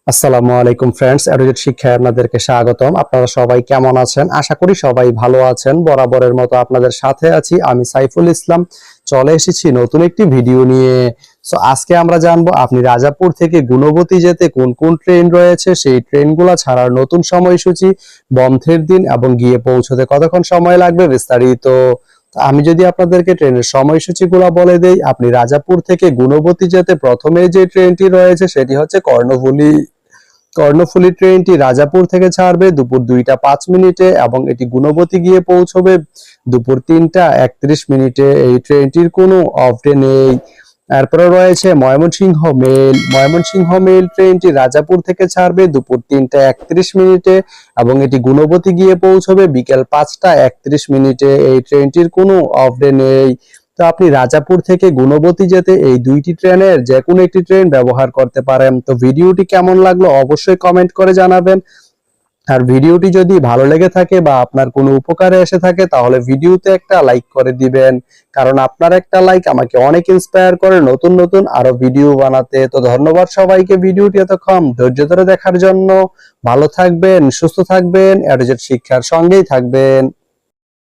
আসসালামু আলাইকুম friends, educate শিক্ষায় আপনাদেরকে স্বাগতম। আপনারা সবাই কেমন আছেন? আশা করি সবাই ভালো আছেন। বরাবরের মতো আপনাদের সাথে আছি আমি সাইফুল ইসলাম। চলে এসেছি নতুন একটি ভিডিও নিয়ে। আজকে আমরা জানবো আপনি রাজাপুর থেকে গুণবতী যেতে কোন কোন ট্রেন রয়েছে, সেই ট্রেনগুলো ছাড়ার নতুন সময়সূচি, বন্ধের দিন এবং গিয়ে পৌঁছতে কতক্ষণ সময় লাগবে বিস্তারিত। আমি যদি আপনাদেরকে ট্রেনের সময়সূচিগুলো বলে দেই, আপনি রাজাপুর থেকে গুণবতী যেতে প্রথমে যে ট্রেনটি রয়েছে সেটি হচ্ছে কর্ণফুলী ট্রেনটি রাজাপুর থেকে ছাড়বে দুপুর 2টা 5 মিনিটে এবং এটি গুণবতী গিয়ে পৌঁছবে দুপুর 3টা 31 মিনিটে। এই ট্রেনটির কোনো অফ ডে নেই। এরপরে রয়েছে ময়মনসিংহ মেল ট্রেনটি রাজাপুর থেকে ছাড়বে দুপুর 3টা 31 মিনিটে এবং এটি গুণবতী গিয়ে পৌঁছবে বিকেল 5টা 31 মিনিটে। এই ট্রেনটির কোনো অফ ডে নেই। তো আপনি রাজাপুর থেকে গুণবতী যেতে এই দুইটি ট্রেনের যে কোনো একটি ট্রেন ব্যবহার করতে পারেন। তো ভিডিওটি কেমন লাগলো অবশ্যই কমেন্ট করে জানাবেন। আর ভিডিওটি যদি ভালো লেগে থাকে বা আপনার কোনো উপকারে এসে থাকে তাহলে ভিডিওতে একটা লাইক করে দিবেন, কারণ আপনার একটা লাইক আমাকে অনেক ইন্সপায়ার করে নতুন নতুন আরো ভিডিও বানাতে। তো ধন্যবাদ সবাইকে ভিডিওটি এতক্ষণ ধৈর্য ধরে দেখার জন্য। ভালো থাকবেন, সুস্থ থাকবেন, এডুকেট শিক্ষার সঙ্গেই থাকবেন।